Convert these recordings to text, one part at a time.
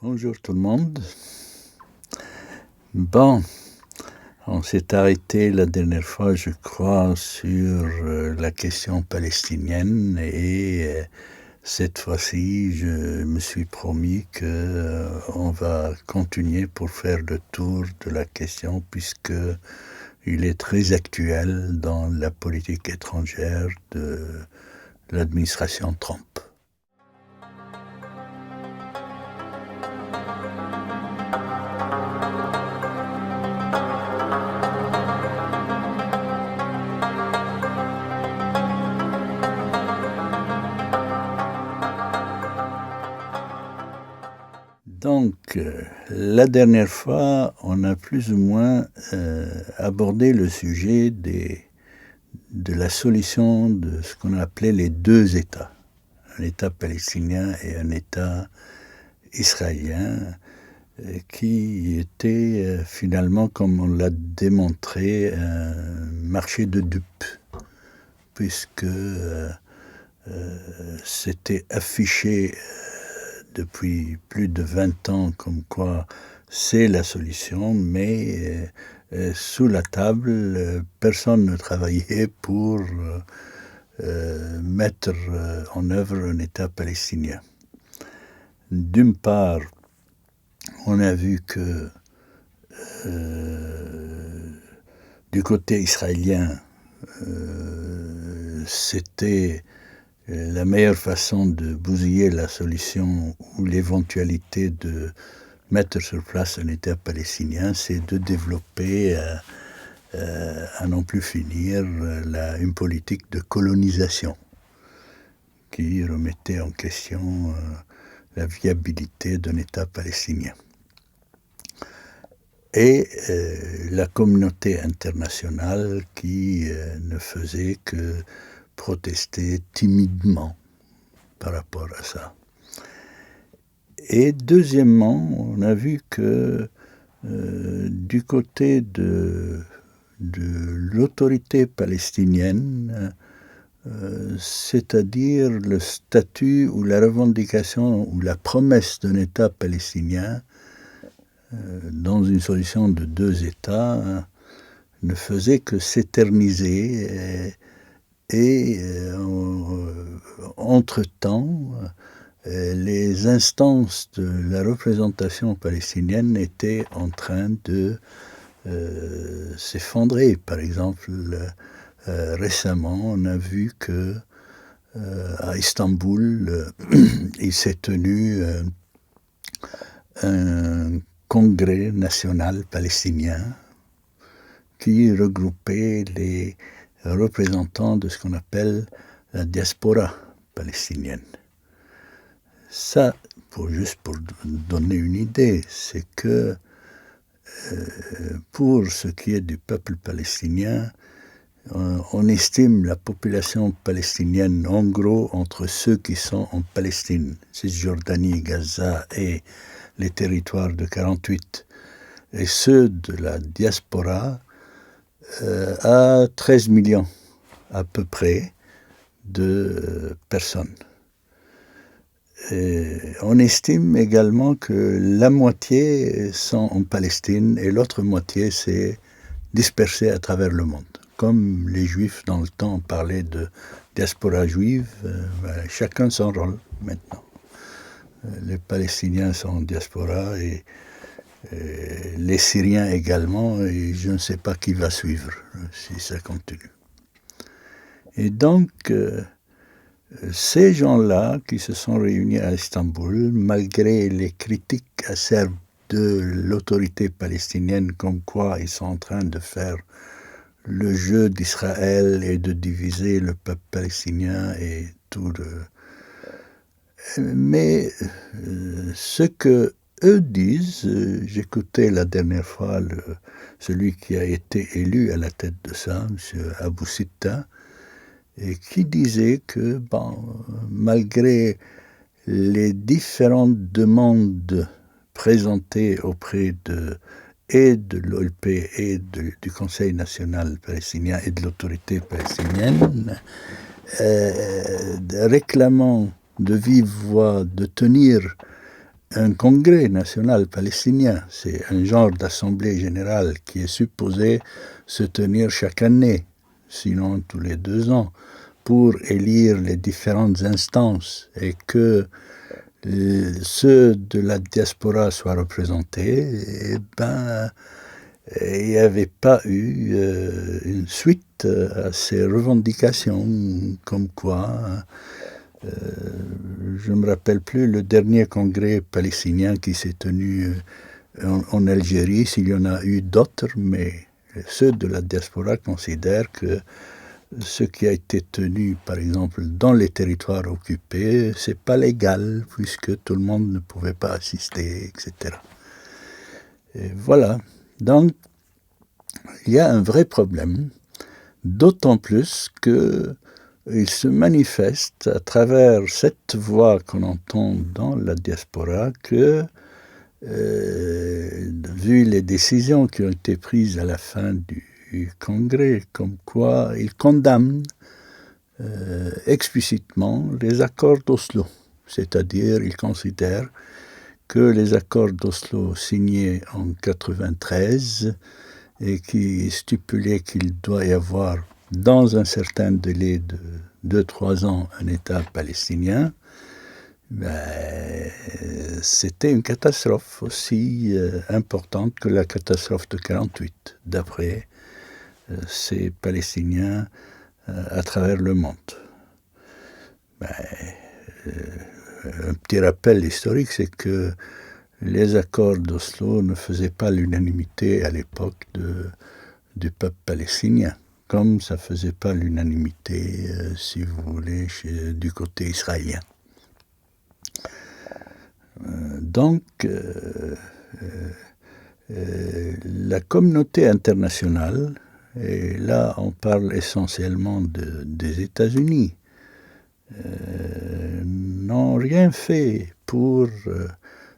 Bonjour tout le monde. Bon, on s'est arrêté la dernière fois, je crois, sur la question palestinienne et cette fois-ci, je me suis promis qu'on va continuer pour faire le tour de la question puisque il est très actuel dans la politique étrangère de l'administration Trump. Donc, la dernière fois, on a plus ou moins abordé le sujet de la solution de ce qu'on appelait les deux États, un État palestinien et un État israélien, qui était finalement, comme on l'a démontré, un marché de dupes, puisque c'était affiché depuis plus de 20 ans comme quoi c'est la solution, mais sous la table, personne ne travaillait pour mettre en œuvre un État palestinien. D'une part, on a vu que du côté israélien, c'était la meilleure façon de bousiller la solution ou l'éventualité de mettre sur place un État palestinien, c'est de développer à n'en plus finir une politique de colonisation qui remettait en question la viabilité d'un État palestinien. Et la communauté internationale qui ne faisait que protester timidement par rapport à ça. Et deuxièmement, on a vu que du côté de l'autorité palestinienne, c'est-à-dire le statut ou la revendication ou la promesse d'un État palestinien dans une solution de deux États, ne faisait que s'éterniser et entre-temps, les instances de la représentation palestinienne étaient en train de s'effondrer. Par exemple, récemment, on a vu que à Istanbul, il s'est tenu un congrès national palestinien qui regroupait les représentants de ce qu'on appelle la diaspora palestinienne. Ça, juste pour donner une idée, c'est que pour ce qui est du peuple palestinien, on estime la population palestinienne en gros entre ceux qui sont en Palestine, Cisjordanie, Gaza et les territoires de 48, et ceux de la diaspora à 13 millions à peu près de personnes. Et on estime également que la moitié sont en Palestine et l'autre moitié s'est dispersée à travers le monde. Comme les Juifs dans le temps parlaient de diaspora juive, chacun son rôle maintenant. Les Palestiniens sont en diaspora et les Syriens également, et je ne sais pas qui va suivre si ça continue. Et donc, ces gens-là qui se sont réunis à Istanbul, malgré les critiques acerbes de l'autorité palestinienne, comme quoi ils sont en train de faire le jeu d'Israël et de diviser le peuple palestinien et tout le... Mais ce que eux disent, j'écoutais la dernière fois celui qui a été élu à la tête de ça, M. Abou Sitta, et qui disait que, malgré les différentes demandes présentées auprès et de l'OLP et du Conseil national palestinien et de l'autorité palestinienne, réclamant de vive voix de tenir un congrès national palestinien. C'est un genre d'assemblée générale qui est supposé se tenir chaque année, sinon tous les 2 ans, pour élire les différentes instances et que ceux de la diaspora soient représentés, il n'y avait pas eu une suite à ces revendications, comme quoi, je ne me rappelle plus, le dernier congrès palestinien qui s'est tenu en Algérie, s'il y en a eu d'autres, mais ceux de la diaspora considèrent que ce qui a été tenu, par exemple, dans les territoires occupés, c'est pas légal, puisque tout le monde ne pouvait pas assister, etc. Et voilà. Donc, il y a un vrai problème, d'autant plus qu'il se manifeste à travers cette voix qu'on entend dans la diaspora que, vu les décisions qui ont été prises à la fin du Congrès, comme quoi il condamne explicitement les accords d'Oslo. C'est-à-dire, il considère que les accords d'Oslo signés en 1993 et qui stipulaient qu'il doit y avoir, dans un certain délai de 2-3 ans, un État palestinien, c'était une catastrophe aussi importante que la catastrophe de 1948, d'après ces Palestiniens à travers le monde. Un petit rappel historique, c'est que les accords d'Oslo ne faisaient pas l'unanimité à l'époque du peuple palestinien, comme ça ne faisait pas l'unanimité, si vous voulez, du côté israélien. Donc, la communauté internationale, et là on parle essentiellement des États-Unis, n'ont rien fait pour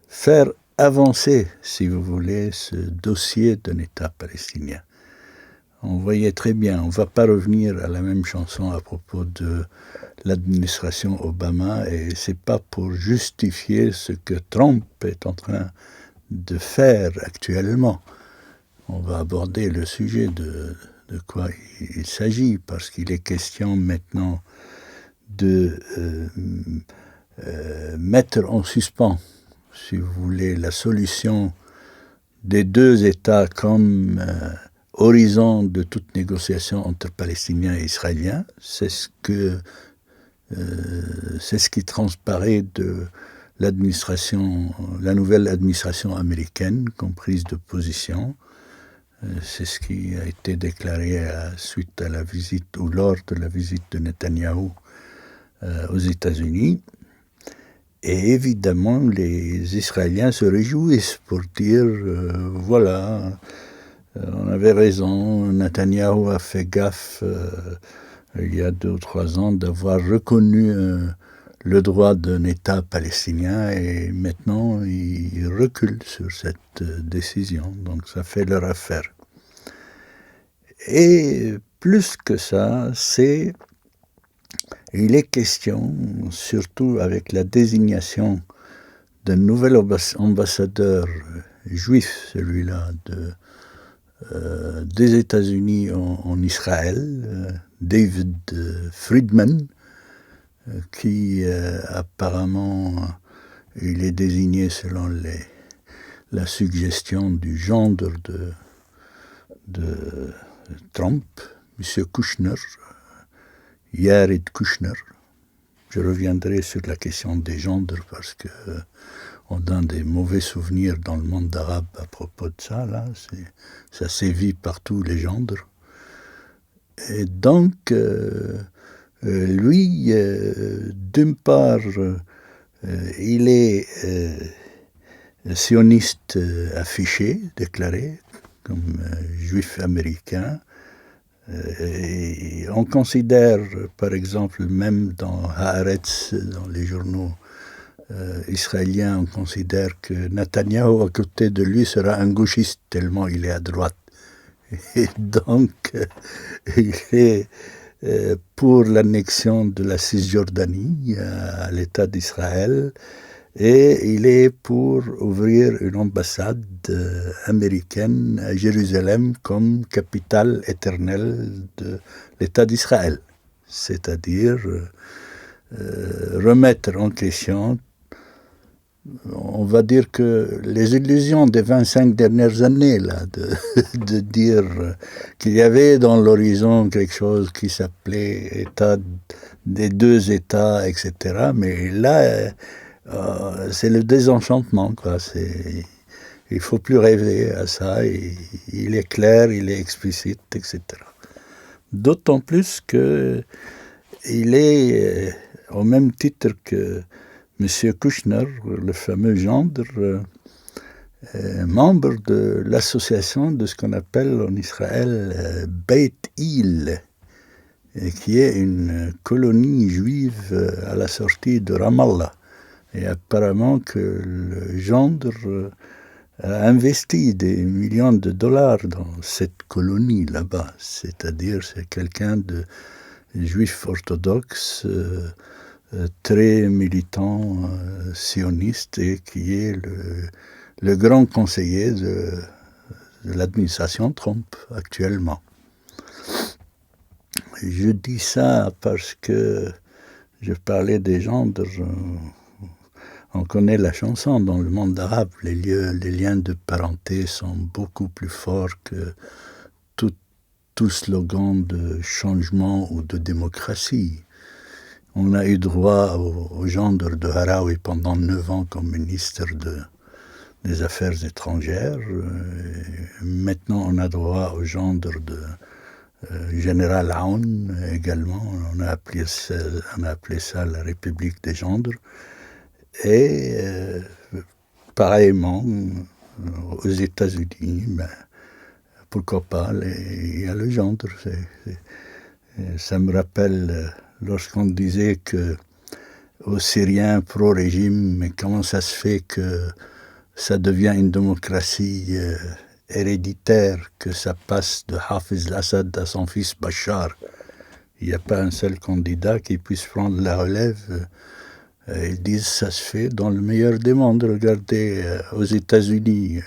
faire avancer, si vous voulez, ce dossier d'un État palestinien. On voyait très bien, on ne va pas revenir à la même chanson à propos de l'administration Obama, et c'est pas pour justifier ce que Trump est en train de faire actuellement. On va aborder le sujet de quoi il s'agit, parce qu'il est question maintenant de mettre en suspens, si vous voulez, la solution des 2 États comme horizon de toute négociation entre Palestiniens et Israéliens. C'est ce qui transparaît de l'administration, la nouvelle administration américaine comme prise de position. C'est ce qui a été déclaré suite à la visite ou lors de la visite de Netanyahou aux États-Unis. Et évidemment, les Israéliens se réjouissent pour dire voilà, on avait raison, Netanyahou a fait gaffe il y a 2 ou 3 ans d'avoir reconnu le droit d'un État palestinien, et maintenant ils reculent sur cette décision, donc ça fait leur affaire. Et plus que ça, il est question, surtout avec la désignation d'un nouvel ambassadeur juif, celui-là, des États-Unis en Israël, David Friedman, qui apparemment, il est désigné selon la suggestion du gendre de Trump, M. Kushner, Jared Kushner. Je reviendrai sur la question des gendres parce que on donne des mauvais souvenirs dans le monde arabe à propos de ça. Là, ça sévit partout, les gendres. Et donc, lui, d'une part, il est sioniste affiché, déclaré, comme juif américain. Et on considère, par exemple, même dans Haaretz, dans les journaux israéliens, on considère que Netanyahou, à côté de lui, sera un gauchiste, tellement il est à droite. Et donc, il est pour l'annexion de la Cisjordanie à l'État d'Israël, et il est pour ouvrir une ambassade américaine à Jérusalem comme capitale éternelle de l'État d'Israël, c'est-à-dire remettre en question, on va dire que les illusions des 25 dernières années, là, de dire qu'il y avait dans l'horizon quelque chose qui s'appelait État des deux États, etc. Mais là, c'est le désenchantement, quoi. Il ne faut plus rêver à ça. Il est clair, il est explicite, etc. D'autant plus que il est, au même titre que M. Kouchner, le fameux gendre, membre de l'association de ce qu'on appelle en Israël Beit Il, qui est une colonie juive à la sortie de Ramallah. Et apparemment que le gendre a investi des millions de dollars dans cette colonie là-bas. C'est-à-dire, c'est quelqu'un de juif orthodoxe, très militant sioniste, et qui est le grand conseiller de l'administration Trump actuellement. Je dis ça parce que je parlais des gendres. On connaît la chanson dans le monde arabe. Les liens de parenté sont beaucoup plus forts que tout slogan de changement ou de démocratie. On a eu droit au gendre de Harawi pendant 9 ans comme ministre des Affaires étrangères. Maintenant, on a droit au gendre de Général Aoun également. On a appelé ça la République des gendres. Et pareillement, aux États-Unis, pourquoi pas, il y a le gendre. Ça me rappelle lorsqu'on disait que aux Syriens pro-régime, mais comment ça se fait que ça devient une démocratie héréditaire, que ça passe de Hafiz al-Assad à son fils Bachar. Il n'y a pas un seul candidat qui puisse prendre la relève. Ils disent que ça se fait dans le meilleur des mondes. Regardez, aux États-Unis,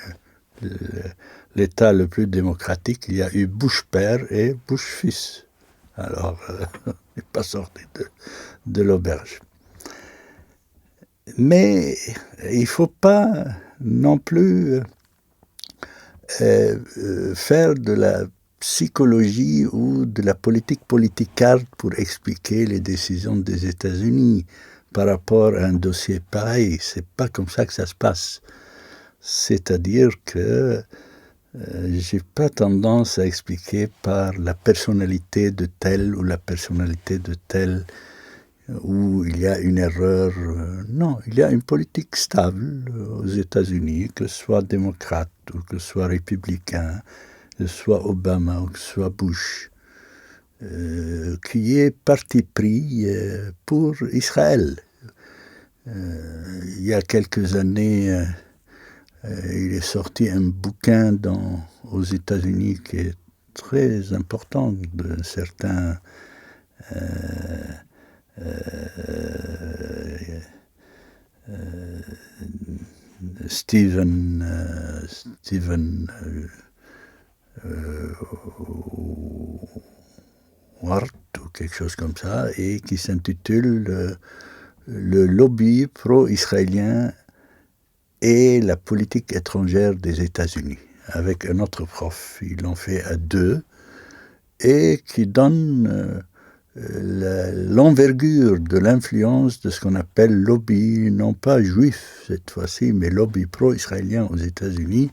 l'État le plus démocratique, il y a eu Bush père et Bush fils. Alors, il n'est pas sorti de l'auberge. Mais il ne faut pas non plus faire de la psychologie ou de la politique politicarde pour expliquer les décisions des États-Unis par rapport à un dossier pareil. C'est pas comme ça que ça se passe. C'est-à-dire que j'ai pas tendance à expliquer par la personnalité de tel ou la personnalité de tel où il y a une erreur. Non, il y a une politique stable aux États-Unis, que ce soit démocrate ou que ce soit républicain, que ce soit Obama ou que ce soit Bush, qui est parti pris pour Israël. Il y a quelques années, il est sorti un bouquin aux États-Unis qui est très important d'un certain Stephen Ward ou quelque chose comme ça, et qui s'intitule Le lobby pro-israélien et la politique étrangère des États-Unis, avec un autre prof. Ils l'ont fait à deux, et qui donne l'envergure de l'influence de ce qu'on appelle lobby, non pas juif cette fois-ci, mais lobby pro-israélien aux États-Unis,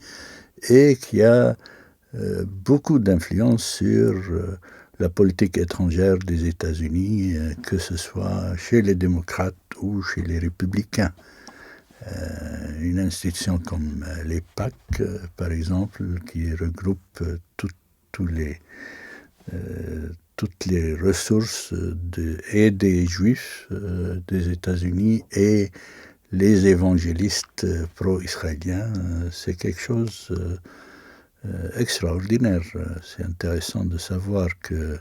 et qui a beaucoup d'influence sur la politique étrangère des États-Unis, que ce soit chez les démocrates ou chez les républicains. Une institution comme les PAC, par exemple, qui regroupe toutes les ressources et des juifs des États-Unis et les évangélistes pro-israéliens, c'est quelque chose extraordinaire. C'est intéressant de savoir que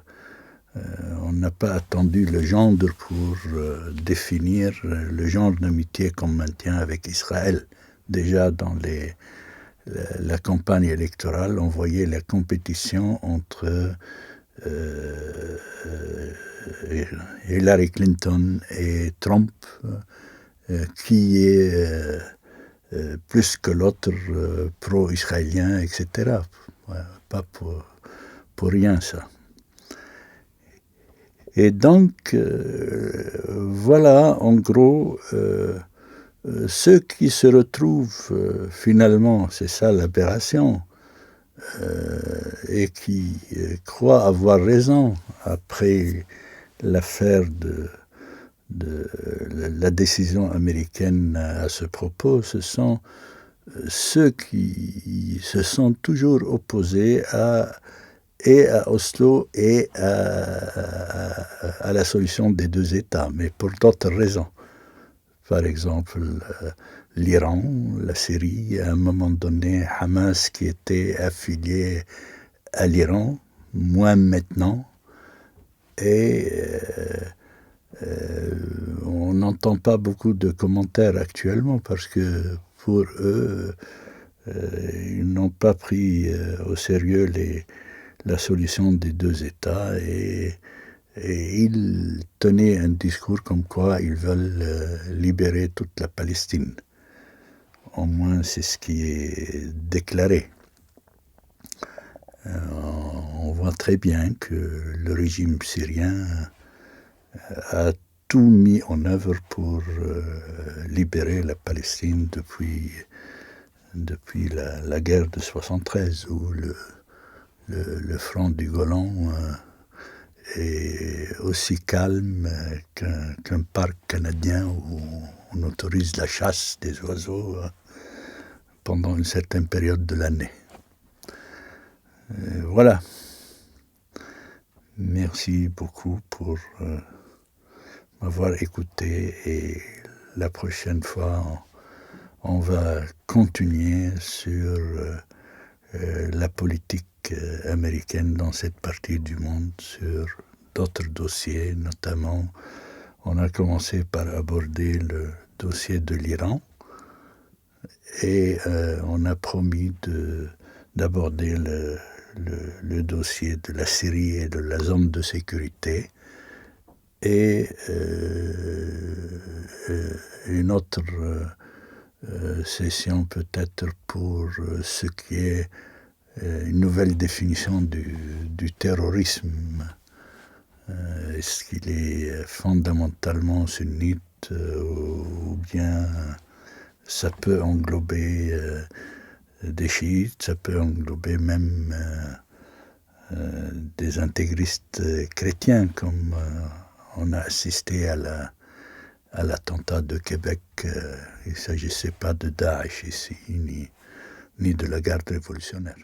On n'a pas attendu le gendre pour définir le genre d'amitié qu'on maintient avec Israël. Déjà dans la campagne électorale, on voyait la compétition entre Hillary Clinton et Trump, qui est plus que l'autre pro-israélien, etc. Pas pour rien ça. Et donc, voilà, en gros, ceux qui se retrouvent finalement, c'est ça l'aberration, et qui croient avoir raison après l'affaire de la décision américaine à ce propos, ce sont ceux qui se sont toujours opposés et à Oslo et à la solution des deux États, mais pour d'autres raisons. Par exemple, l'Iran, la Syrie, à un moment donné, Hamas qui était affilié à l'Iran, moins maintenant, et on n'entend pas beaucoup de commentaires actuellement parce que pour eux, ils n'ont pas pris au sérieux la solution des deux États et ils tenaient un discours comme quoi ils veulent libérer toute la Palestine. Au moins, c'est ce qui est déclaré. On voit très bien que le régime syrien a tout mis en œuvre pour libérer la Palestine depuis la guerre de 73, où le front du Golan est aussi calme qu'un parc canadien où on autorise la chasse des oiseaux pendant une certaine période de l'année. Voilà. Merci beaucoup pour m'avoir écouté et la prochaine fois, on va continuer sur la politique américaine dans cette partie du monde, sur d'autres dossiers, notamment on a commencé par aborder le dossier de l'Iran et on a promis d'aborder le dossier de la Syrie et de la zone de sécurité et une autre session peut-être pour ce qui est une nouvelle définition du terrorisme. Est-ce qu'il est fondamentalement sunnite ou bien ça peut englober des chiites, ça peut englober même des intégristes chrétiens comme on a assisté à l'attentat de Québec. Il ne s'agissait pas de Daesh ici, ni de la garde révolutionnaire.